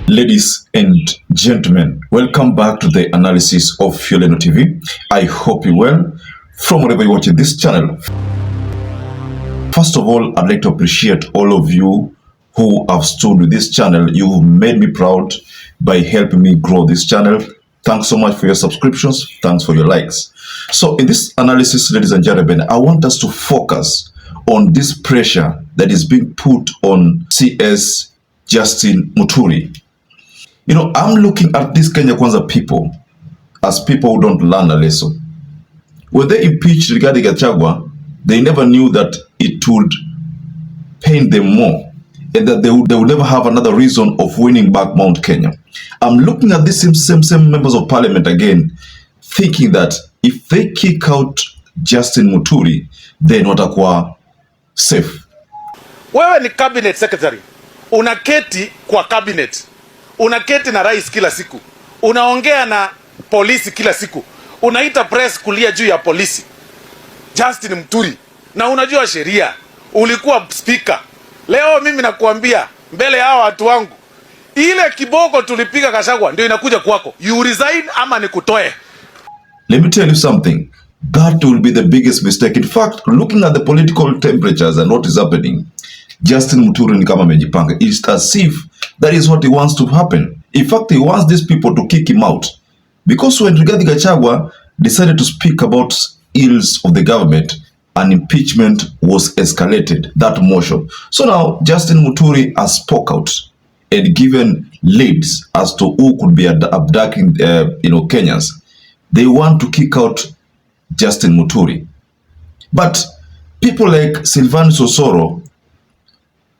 Ladies and gentlemen, welcome back to the analysis of YOLENO TV. I hope you're well from wherever you're watching this channel. First of all, I'd like to appreciate all of you who have stood with this channel. You've made me proud by helping me grow this channel. Thanks so much for your subscriptions. Thanks for your likes. So in this analysis, ladies and gentlemen, I want us to focus on this pressure that is being put on CS Justin Muturi. You know, I'm looking at these Kenya Kwanza people as people who don't learn a lesson. When they impeached Rigathi Gachagua, they never knew that it would pain them more and that they would never have another reason of winning back Mount Kenya. I'm looking at these same members of parliament again, thinking that if they kick out Justin Muturi, then watakuwa safe. Wewe ni cabinet secretary, unaketi kwa cabinet, unaketi na rais kila siku, unaongea na polisi kila siku, unaita press kulia juu ya polisi Justin Muturi, na unajua sheria, ulikuwa speaker. Leo mimi nakuambia mbele ya watu wangu, ile kiboko tulipiga Gachagua ndio inakuja kwako. You resign ama nikutoe. Let me tell you something. That will be the biggest mistake. In fact, looking at the political temperatures and what is happening, Justin Muturi ni kama amejipanga. It's as if that is what he wants to happen. In fact, he wants these people to kick him out. Because when Rigathi Gachagua decided to speak about ills of the government, an impeachment was escalated, that motion. So now Justin Muturi has spoke out and given leads as to who could be abducting Kenyans. They want to kick out Justin Muturi. But people like SYLVANUS OSORO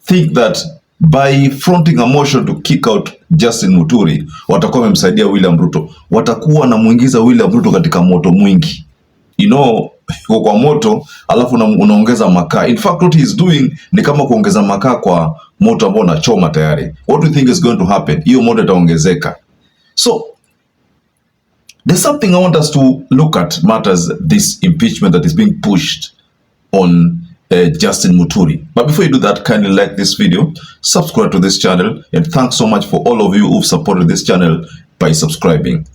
think that by fronting a motion to kick out Justin Muturi, watakuwa wamemsaidia William Ruto. Watakuwa na muingiza William Ruto katika moto mwingi. You know, kwa moto, alafu unaongeza makaa. In fact, what he is doing ni kama kuongeza makaa kwa moto ambao unachoma tayari. What do you think is going to happen? Hiyo moto itaongezeka. So, there's something I want us to look at matters this impeachment that is being pushed on Justin Muturi. But before you do that, kindly like this video, subscribe to this channel, and thanks so much for all of you who've supported this channel by subscribing.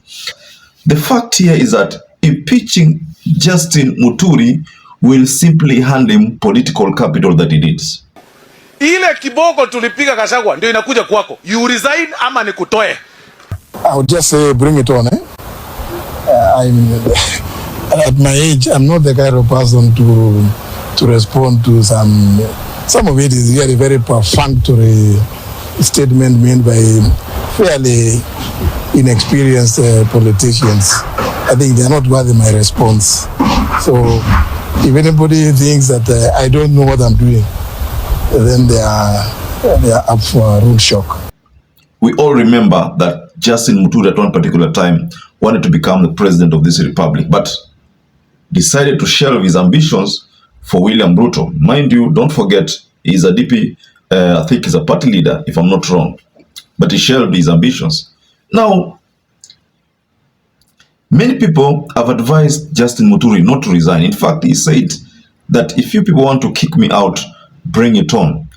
The fact here is that impeaching Justin Muturi will simply hand him political capital that he needs. Ile kiboko tulipiga Gachagua ndio inakuja kwako. You resign ama nikutoe. I would just say bring it on, at my age, I'm not the kind of person to respond to some of it is very, very perfunctory statement made by fairly inexperienced politicians. I think they're not worthy my response. So if anybody thinks that I don't know what I'm doing, then they are up for a rude shock. We all remember that Justin Muturi at one particular time wanted to become the president of this republic, but decided to shelve his ambitions for William Ruto. Mind you, don't forget, he's a DP, I think he's a party leader, if I'm not wrong. But he shelved his ambitions. Now, many people have advised Justin Muturi not to resign. In fact, he said that if you people want to kick me out, bring it on.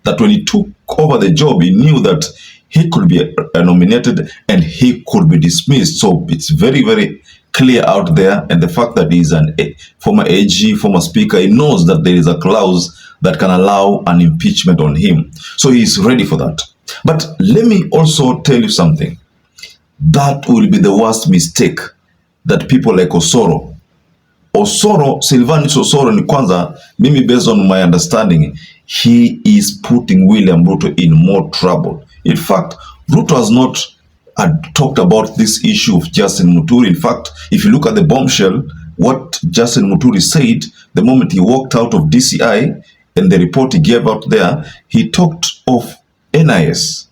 That when he took over the job, he knew that he could be nominated and he could be dismissed. So it's very, very clear out there. And the fact that he's a former AG, former speaker, he knows that there is a clause that can allow an impeachment on him. So he's ready for that. But let me also tell you something. That will be the worst mistake that people like OSORO, SYLVANUS OSORO ni kwanza, mimi based on my understanding, he is putting William Ruto in more trouble. In fact, Ruto has not talked about this issue of Justin Muturi. In fact, if you look at the bombshell, what Justin Muturi said the moment he walked out of DCI and the report he gave out there, he talked of NIS.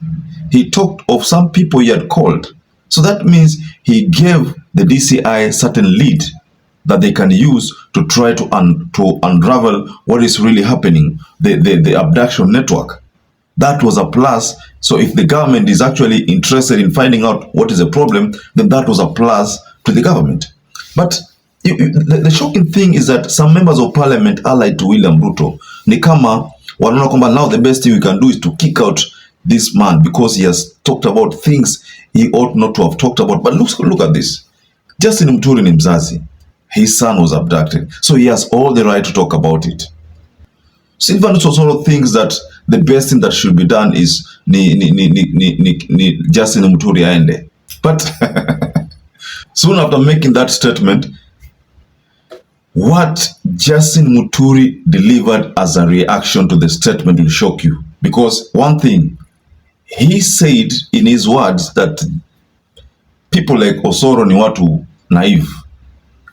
He talked of some people he had called. So that means he gave the DCI certain lead that they can use to try to unravel what is really happening, the abduction network. That was a plus. So if the government is actually interested in finding out what is the problem, then that was a plus to the government. But the shocking thing is that some members of parliament allied to William Ruto ni kama wanaona kwamba now the best thing we can do is to kick out this man because he has talked about things he ought not to have talked about. But look at this. Justin Muturi ni mzazi. His son was abducted. So he has all the right to talk about it. Sylvanus also thinks that the best thing that should be done is Justin Muturi aende. But soon after making that statement, what Justin Muturi delivered as a reaction to the statement will shock you. Because one thing, he said in his words that people like OSORO ni watu naive,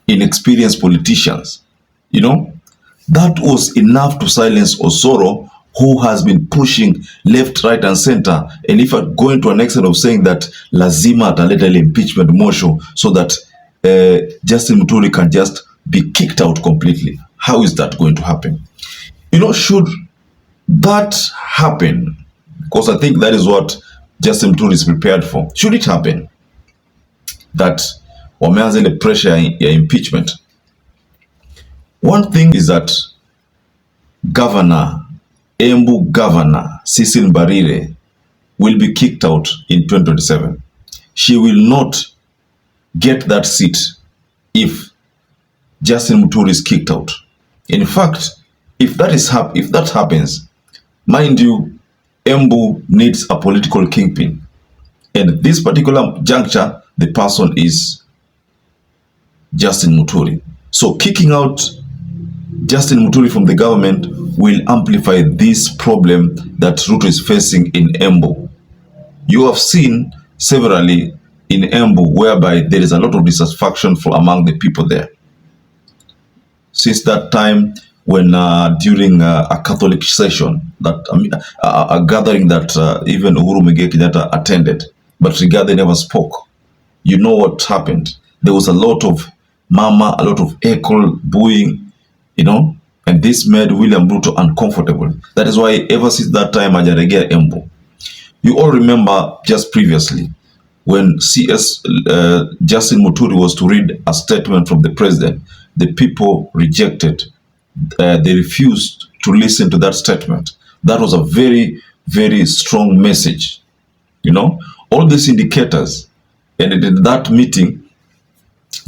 inexperienced politicians. You know, that was enough to silence OSORO, who has been pushing left, right, and center. And if I go into an extent of saying that lazima ataleta ile impeachment motion so that Justin Muturi can just be kicked out completely. How is that going to happen? You know, should that happen, because I think that is what Justin Muturi is prepared for, should it happen that wameanza ile pressure ya impeachment, one thing is that Embu Governor Cecil Mbarire will be kicked out in 2027. She will not get that seat if Justin Muturi is kicked out. In fact, if that happens, mind you, Embu needs a political kingpin. And at this particular juncture, the person is Justin Muturi. So kicking out Justin Muturi from the government will amplify this problem that Ruto is facing in Embu. You have seen severally in Embu whereby there is a lot of dissatisfaction among the people there. Since that time when during a Catholic session, that a gathering that even Uhuru Muigai Kenyatta attended, but Rigathi never spoke. You know what happened? There was a lot of mama, a lot of echo, booing, you know, and this made William Ruto uncomfortable. That is why ever since that time, hajaregea Embu. You all remember just previously when CS Justin Muturi was to read a statement from the president, the people rejected. They refused to listen to that statement. That was a very, very strong message. You know, all these indicators, and in that meeting,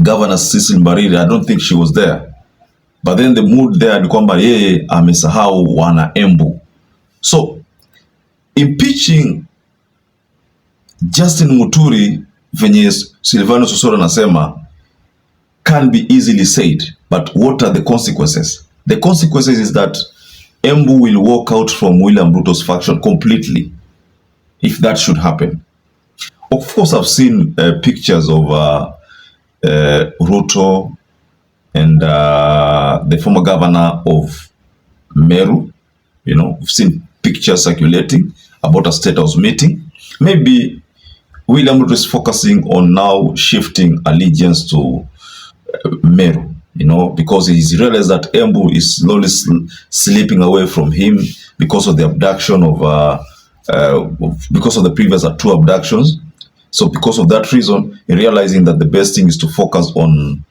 Governor Cecil Mbarire, I don't think she was there. But then the mood there ni kwamba yeye amesahau wana Embu. So impeaching Justin Muturi venye Sylvanus Osoro anasema can be easily said, but what are the consequences? The consequences is that Embu will walk out from William Ruto's faction completely if that should happen. Of course, I've seen pictures of Ruto and the former governor of Meru. You know, we've seen pictures circulating about a state house meeting. Maybe William Ruto is focusing on now shifting allegiance to Meru, you know, because he's realized that Embu is slowly slipping away from him because of the abduction of because of the previous two abductions. So because of that reason, realizing that the best thing is to focus on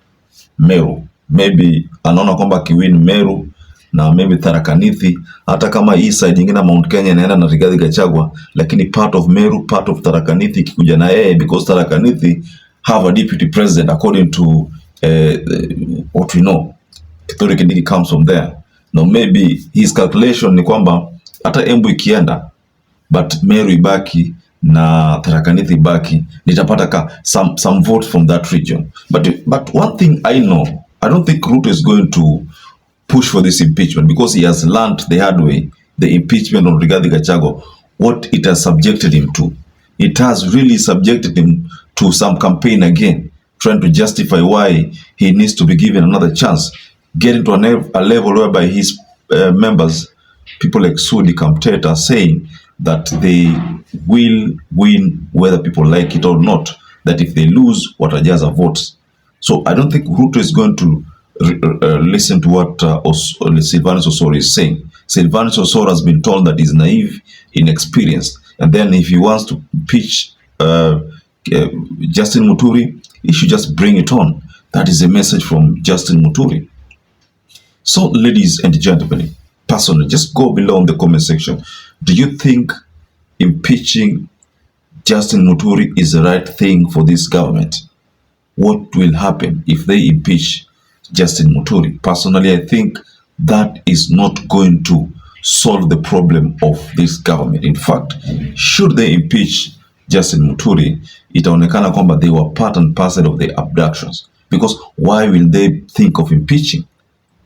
Meru. Maybe anaona kwamba kiwin Meru na maybe Tharaka Nithi, hata kama hii side nyingine Mount Kenya inaenda na Rigathi Gachagua, lakini part of Meru, part of Tharaka Nithi kikuja na yeye, because Tharaka Nithi have a deputy president according to what we know. Kithure Kindiki comes from there. Now maybe his calculation ni kwamba hata Embu ikienda but Meru ibaki na Tharaka Nithi ibaki, nitapata some votes from that region. But one thing I know, I don't think Ruto is going to push for this impeachment because he has learned the hard way, the impeachment on Rigathi Gachagua, what it has subjected him to. It has really subjected him to some campaign again, trying to justify why he needs to be given another chance, getting to a level whereby his members, people like Sudi Kamtet, are saying that they will win whether people like it or not, that if they lose, watajaza votes. So I don't think Ruto is going to listen to what Sylvanus Osoro is saying. Sylvanus Osoro has been told that he's naive, inexperienced, and then if he wants to pitch Justin Muturi, he should just bring it on. That is a message from Justin Muturi. So, ladies and gentlemen, personally, just go below in the comment section. Do you think impeaching Justin Muturi is the right thing for this government. What will happen if they impeach Justin Muturi? Personally, I think that is not going to solve the problem of this government. In fact, should they impeach Justin Muturi, itaonekana kwamba they were part and parcel of the abductions. Because why will they think of impeaching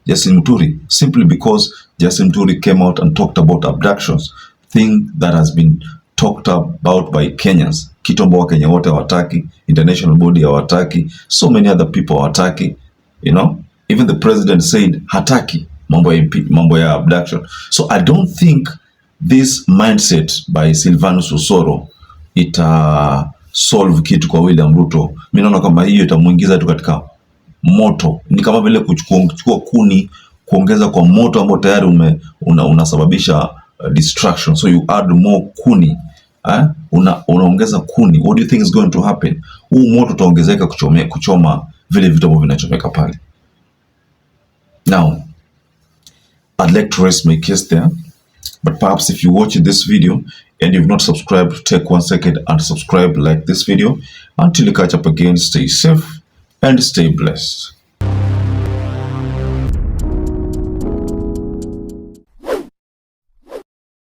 Justin Muturi? Simply because Justin Muturi came out and talked about abductions, thing that has been talked about by Kenyans. Kitombo wa Kenya wote hawataki, international body hawataki, so many other people hawataki, you know. Even the president said hataki mambo ya abduction. So I don't think this mindset by SYLVANUS OSORO ita solve kitu kwa William Ruto. Mimi naona kama hiyo itamuingiza tu katika moto. Ni kama vile kuchukua kuni kuongeza kwa moto ambao tayari unasababisha destruction. So you add more kuni, unaongeza kuni. What do you think is going to happen? Huu moto utaongezeka kuchoma vile vitu ambavyo vinachomeka pale. Now, I'd like to rest my case there, but perhaps if you watch this video and you've not subscribed, take 1 second and subscribe, like this video. Until you catch up again, stay safe and stay blessed.